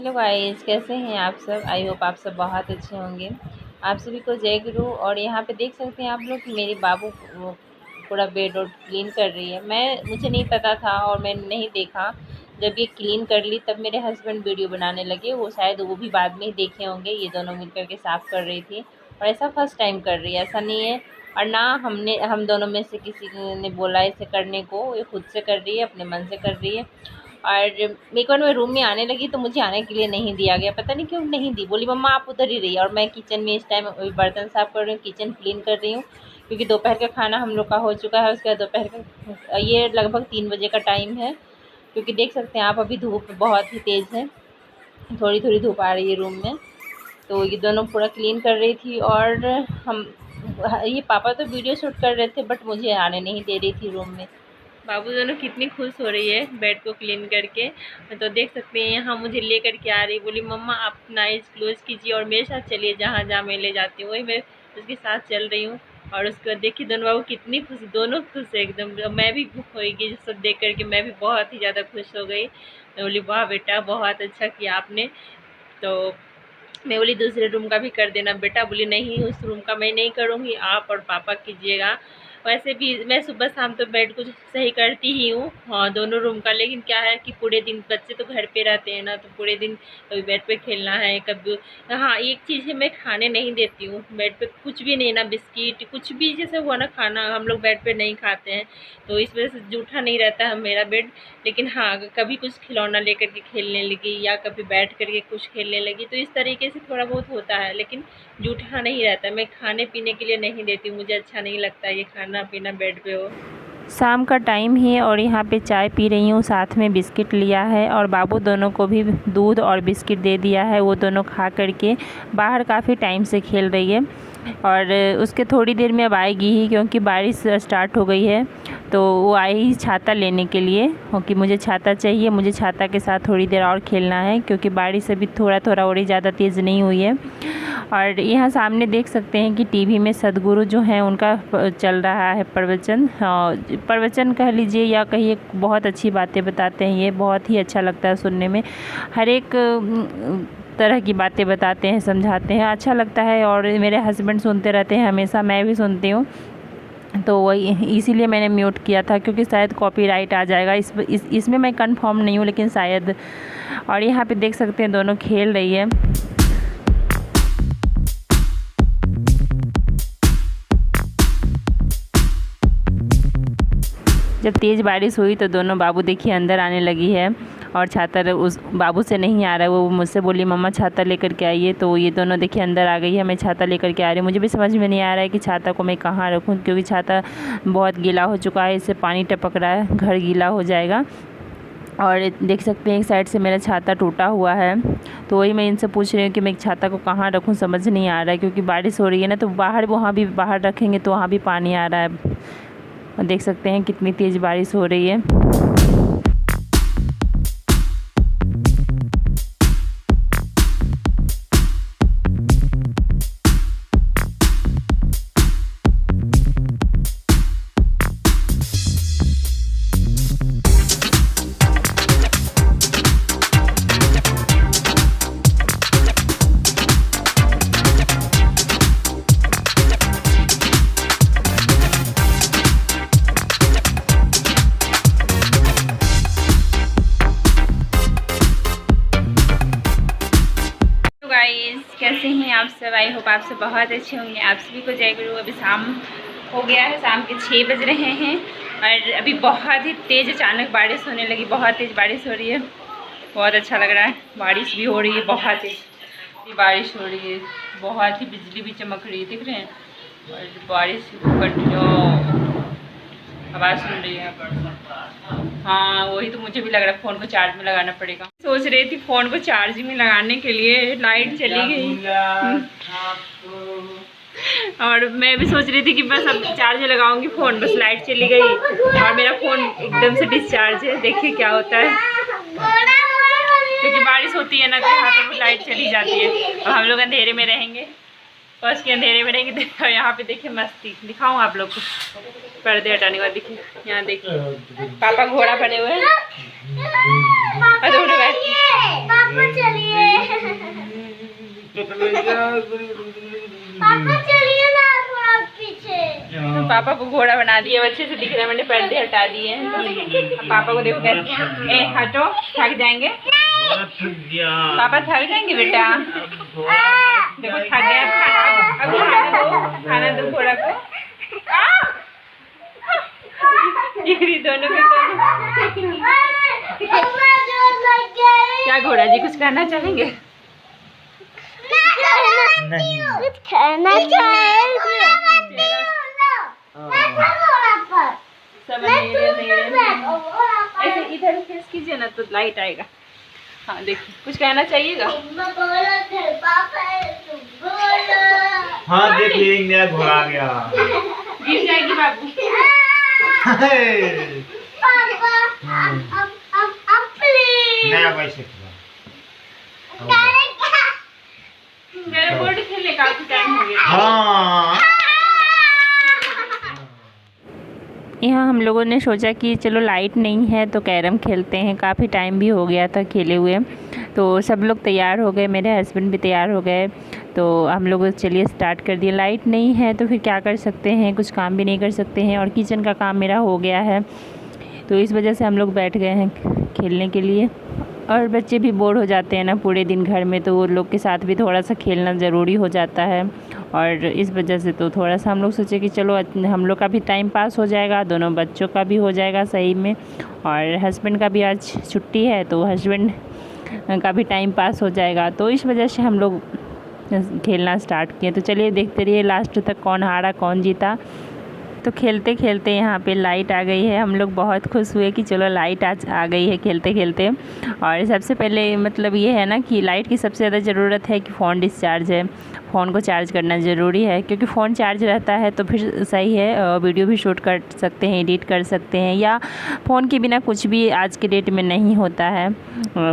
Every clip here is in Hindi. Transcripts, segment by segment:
हेलो गाइस, कैसे हैं आप सब। आई होप आप सब बहुत अच्छे होंगे। आप सभी को जय गुरु। और यहाँ पे देख सकते हैं आप लोग कि मेरी बाबू वो पूरा बेड और क्लीन कर रही है। मुझे नहीं पता था और मैंने नहीं देखा। जब ये क्लीन कर ली तब मेरे हस्बैंड वीडियो बनाने लगे। वो शायद वो भी बाद में ही देखे होंगे। ये दोनों मिल करके साफ़ कर रही थी और ऐसा फर्स्ट टाइम कर रही है, ऐसा नहीं है। और ना हम दोनों में से किसी ने बोला इसे करने को, ये खुद से कर रही है, अपने मन से कर रही है। और मेरे को मैं रूम में आने लगी तो मुझे आने के लिए नहीं दिया गया, पता नहीं क्यों नहीं दी। बोली मम्मा आप उधर ही रहिए। और मैं किचन में इस टाइम बर्तन साफ़ कर रही हूँ, किचन क्लीन कर रही हूँ, क्योंकि दोपहर का खाना हम लोग का हो चुका है। उसके बाद दोपहर का ये लगभग 3 बजे का टाइम है, क्योंकि देख सकते हैं आप अभी धूप बहुत ही तेज़ है, थोड़ी थोड़ी धूप आ रही है रूम में। तो ये दोनों पूरा क्लीन कर रही थी और हम ये पापा तो वीडियो शूट कर रहे थे, बट मुझे आने नहीं दे रही थी रूम में। बाबू दोनों कितनी खुश हो रही है बेड को क्लीन करके। तो देख सकते हैं यहाँ मुझे ले करके आ रही, बोली मम्मा आप नाइस क्लोज कीजिए और मेरे साथ चलिए, जहाँ जहाँ मैं ले जाती हूँ वही मैं उसके साथ चल रही हूँ। और उसके बाद देखिए दोनों बाबू कितनी खुश, दोनों खुश है एकदम। मैं भी होगी सब देख करके मैं भी बहुत ही ज़्यादा खुश हो गई। मैं बोली वाह बेटा बहुत अच्छा किया आपने। तो मैं बोली दूसरे रूम का भी कर देना बेटा। बोली नहीं उस रूम का मैं नहीं करूँगी, आप और पापा कीजिएगा। वैसे भी मैं सुबह शाम तो बेड को सही करती ही हूँ, हाँ दोनों रूम का। लेकिन क्या है कि पूरे दिन बच्चे तो घर पे रहते हैं ना, तो पूरे दिन कभी बेड पे खेलना है कभी। हाँ एक चीज़ है, मैं खाने नहीं देती हूँ बेड पे, कुछ भी नहीं, ना बिस्किट कुछ भी जैसे हुआ ना खाना हम लोग बेड पे नहीं खाते हैं, तो इस वजह से जूठा नहीं रहता है मेरा बेड। लेकिन हाँ कभी कुछ खिलौना लेकर के खेलने लगी या कभी बैठ करके कुछ खेलने लगी तो इस तरीके से थोड़ा बहुत होता है, लेकिन जूठा नहीं रहता। मैं खाने पीने के लिए नहीं देती हूँ, मुझे अच्छा नहीं लगता ये खाना पीना बेड पे हो। शाम का टाइम है और यहाँ पे चाय पी रही हूँ, साथ में बिस्किट लिया है और बाबू दोनों को भी दूध और बिस्किट दे दिया है। वो दोनों खा करके बाहर काफ़ी टाइम से खेल रही है और उसके थोड़ी देर में अब आएगी ही, क्योंकि बारिश स्टार्ट हो गई है। तो वो आई ही छाता लेने के लिए, क्योंकि मुझे छाता चाहिए, मुझे छाता के साथ थोड़ी देर और खेलना है, क्योंकि बारिश अभी थोड़ा थोड़ा हो रही, ज़्यादा तेज़ नहीं हुई है। और यहाँ सामने देख सकते हैं कि टीवी में सदगुरु जो हैं उनका चल रहा है प्रवचन। प्रवचन कह लीजिए या कहिए, बहुत अच्छी बातें बताते हैं ये, बहुत ही अच्छा लगता है सुनने में। हर एक तरह की बातें बताते हैं, समझाते हैं, अच्छा लगता है। और मेरे हस्बैंड सुनते रहते हैं हमेशा, मैं भी सुनती हूँ। तो वही इसीलिए मैंने म्यूट किया था, क्योंकि शायद कॉपीराइट आ जाएगा। इसमें मैं कंफर्म नहीं हूँ, लेकिन शायद। और यहाँ पे देख सकते हैं दोनों खेल रही है। जब तेज़ बारिश हुई तो दोनों बाबू देखिए अंदर आने लगी है और छाता उस बाबू से नहीं आ रहा है। वो मुझसे बोली मम्मा छाता लेकर के आइए, तो ये दोनों देखिए अंदर आ गई है। मैं छाता लेकर के आ रही हूँ, मुझे भी समझ में नहीं आ रहा है कि छाता को मैं कहाँ रखूँ, क्योंकि छाता बहुत गीला हो चुका है, इससे पानी टपक रहा है, घर गीला हो जाएगा। और देख सकते हैं एक साइड से मेरा छाता टूटा हुआ है, तो वही मैं इनसे पूछ रही हूँ कि मैं छाता को कहाँ रखूँ, समझ नहीं आ रहा है, क्योंकि बारिश हो रही है ना, तो वहाँ भी बाहर रखेंगे तो वहाँ भी पानी आ रहा है। और देख सकते हैं कितनी तेज़ बारिश हो रही है। कैसे हैं आप सब। आई होप आप सब बहुत अच्छे होंगे। आप सभी को जय गुरु। अभी शाम हो गया है, शाम के 6 बज रहे हैं और अभी बहुत ही तेज़ अचानक बारिश होने लगी, बहुत तेज़ बारिश हो रही है। बहुत अच्छा लग रहा है, बारिश भी हो रही है, बहुत तेज़ बारिश हो रही है, बहुत ही बिजली भी चमक रही है, दिख रहे हैं। और बारिश कंटिन्यू आवाज़ सुन रही है। हाँ वही तो मुझे भी लग रहा है, फ़ोन को चार्ज में लगाना पड़ेगा। सोच रही थी फ़ोन को चार्ज में लगाने के लिए, लाइट चली गई और मैं भी सोच रही थी कि बस अब चार्ज में लगाऊंगी फ़ोन, बस लाइट चली गई और मेरा फ़ोन एकदम से डिस्चार्ज है। देखिए क्या होता है, क्योंकि बारिश होती है ना तो यहाँ पर लाइट चली जाती है। और हम लोग अंधेरे में रहेंगे, फर्स्ट के अंधेरे में रहेंगे। तो यहाँ पे देखिए मस्ती दिखाऊँ आप लोग को, पर्दे हटाने का देखिए। यहाँ देखिए पापा घोड़ा बने हुए हैं। पापा चलिए ना थोड़ा पीछे। तो पापा को घोड़ा बना दिया, अच्छे से दिख रहा है, मैंने पर्दे हटा दिए हैं। अब पापा को देखो कैसे, ए हटो, थक जाएंगे पापा, थक जाएंगे बेटा, देखो थक गए। अब खाना दो घोड़ा को। ये दोनों के दोनों। क्या घोड़ा जी कुछ कहना चाहेंगे? नहीं कहना चाहेंगे। ऐसे इधर फेस कीजिए ना तो लाइट आएगा। हाँ देखिए, कुछ कहना चाहिएगा? हाँ देखिए, नया घोड़ा आ गया। गिर जाएगी बाबू। नया बाइसाइकिल मेरा बोर्ड खेलने का काफी टाइम हो गया। हाँ। यहाँ हम लोगों ने सोचा कि चलो लाइट नहीं है तो कैरम खेलते हैं, काफ़ी टाइम भी हो गया था खेले हुए। तो सब लोग तैयार हो गए, मेरे हस्बैंड भी तैयार हो गए, तो हम लोग चलिए स्टार्ट कर दिए। लाइट नहीं है तो फिर क्या कर सकते हैं, कुछ काम भी नहीं कर सकते हैं, और किचन का काम मेरा हो गया है, तो इस वजह से हम लोग बैठ गए हैं खेलने के लिए। और बच्चे भी बोर हो जाते हैं ना पूरे दिन घर में, तो वो लोग के साथ भी थोड़ा सा खेलना ज़रूरी हो जाता है, और इस वजह से तो थोड़ा सा हम लोग सोचे कि चलो हम लोग का भी टाइम पास हो जाएगा, दोनों बच्चों का भी हो जाएगा सही में, और हस्बैंड का भी आज छुट्टी है तो हस्बैंड का भी टाइम पास हो जाएगा। तो इस वजह से हम लोग खेलना स्टार्ट किए। तो चलिए देखते रहिए लास्ट तक कौन हारा कौन जीता। तो खेलते खेलते यहाँ पे लाइट आ गई है, हम लोग बहुत खुश हुए कि चलो लाइट आज आ गई है खेलते खेलते। और सबसे पहले मतलब ये है ना कि लाइट की सबसे ज़्यादा ज़रूरत है कि फ़ोन डिस्चार्ज है, फ़ोन को चार्ज करना ज़रूरी है, क्योंकि फ़ोन चार्ज रहता है तो फिर सही है, वीडियो भी शूट कर सकते हैं, एडिट कर सकते हैं, या फ़ोन के बिना कुछ भी आज के डेट में नहीं होता है।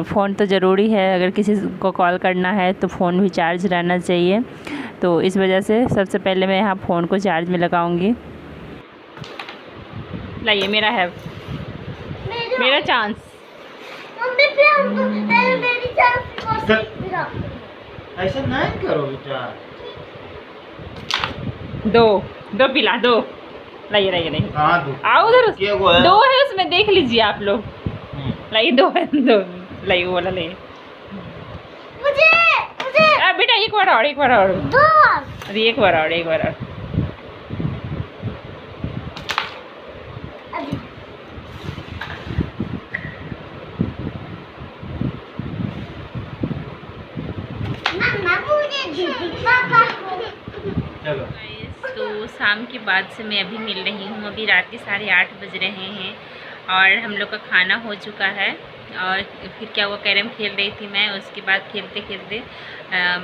फ़ोन तो ज़रूरी है, अगर किसी को कॉल करना है तो फ़ोन भी चार्ज रहना चाहिए। तो इस वजह से सबसे पहले मैं यहाँ फ़ोन को चार्ज में लगाऊँगी। लाइए, मेरा है मेरा चांस। ऐसा नहीं करो बेटा। दो पिला दो। लाइए लाइए लाइए, आओ उधर, दो है उसमें, देख लीजिए आप लोग। लाइए दो है, दो लाइए, वो वाला लाइए। मुझे बेटा एक बार और, अरे एक बार और। चलो। तो शाम के बाद से मैं अभी मिल रही हूँ, अभी रात के 8:30 बज रहे हैं, और हम लोग का खाना हो चुका है। और फिर क्या हुआ, कैरम खेल रही थी मैं, उसके बाद खेलते खेलते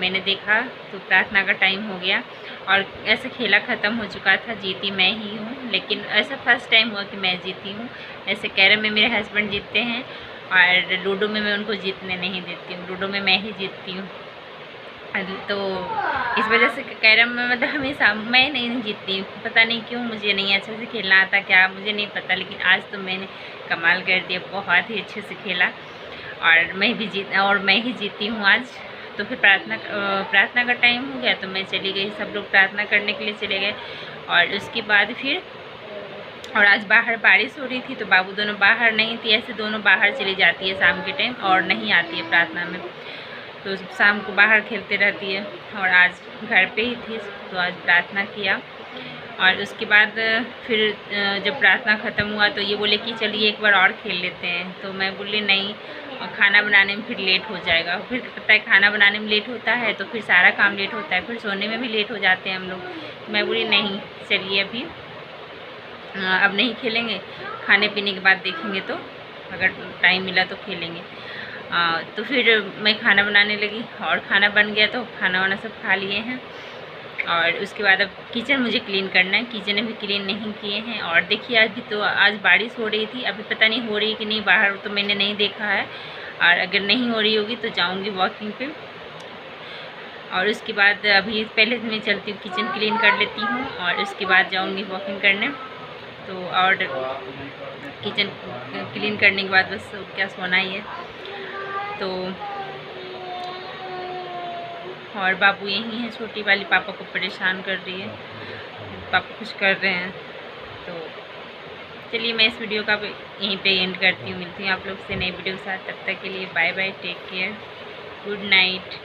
मैंने देखा तो प्रार्थना का टाइम हो गया, और ऐसे खेला ख़त्म हो चुका था। जीती मैं ही हूँ, लेकिन ऐसा फर्स्ट टाइम हुआ कि मैं जीती हूँ। ऐसे कैरम में मेरे हस्बैंड जीतते हैं, और लूडो में मैं उनको जीतने नहीं देती हूँ, लूडो में मैं ही जीतती हूँ। तो इस वजह से कैरम में मतलब हमेशा मैं नहीं जीतती हूँ, पता नहीं क्यों, मुझे नहीं अच्छे से खेलना आता, क्या मुझे नहीं पता, लेकिन आज तो मैंने कमाल कर दिया, बहुत ही अच्छे से खेला, और मैं ही जीती हूँ आज। तो फिर प्रार्थना का टाइम हो गया तो मैं चली गई, सब लोग प्रार्थना करने के लिए चले गए, और उसके बाद फिर, और आज बाहर बारिश हो रही थी तो बाबू दोनों बाहर नहीं थी, ऐसे दोनों बाहर चली जाती है शाम के टाइम और नहीं आती है प्रार्थना में, तो शाम को बाहर खेलते रहती है, और आज घर पे ही थी तो आज प्रार्थना किया। और उसके बाद फिर जब प्रार्थना ख़त्म हुआ तो ये बोले कि चलिए एक बार और खेल लेते हैं, तो मैं बोली नहीं, खाना बनाने में फिर लेट हो जाएगा, फिर पता है खाना बनाने में लेट होता है तो फिर सारा काम लेट होता है, फिर सोने में भी लेट हो जाते हैं हम लोग। मैं बोली नहीं, चलिए अभी अब नहीं खेलेंगे, खाने पीने के बाद देखेंगे, तो अगर टाइम मिला तो खेलेंगे। तो फिर मैं खाना बनाने लगी, और खाना बन गया तो खाना वाना सब खा लिए हैं, और उसके बाद अब किचन मुझे क्लीन करना है, किचन अभी क्लीन नहीं किए हैं। और देखिए अभी तो आज बारिश हो रही थी, अभी पता नहीं हो रही कि नहीं, बाहर तो मैंने नहीं देखा है, और अगर नहीं हो रही होगी तो जाऊंगी वॉकिंग पे। और उसके बाद अभी पहले मैं चलती हूँ किचन क्लीन कर लेती हूँ, और उसके बाद जाऊँगी वॉकिंग करने। तो और किचन क्लीन करने के बाद बस क्या सोना ही है। तो और बाबू यहीं है, छोटी वाली पापा को परेशान कर रही है, पापा कुछ कर रहे हैं। तो चलिए मैं इस वीडियो का यहीं पे एंड करती हूँ। मिलती हूँ आप लोग से नई वीडियो के साथ, तब तक के लिए bye bye, take care, good night.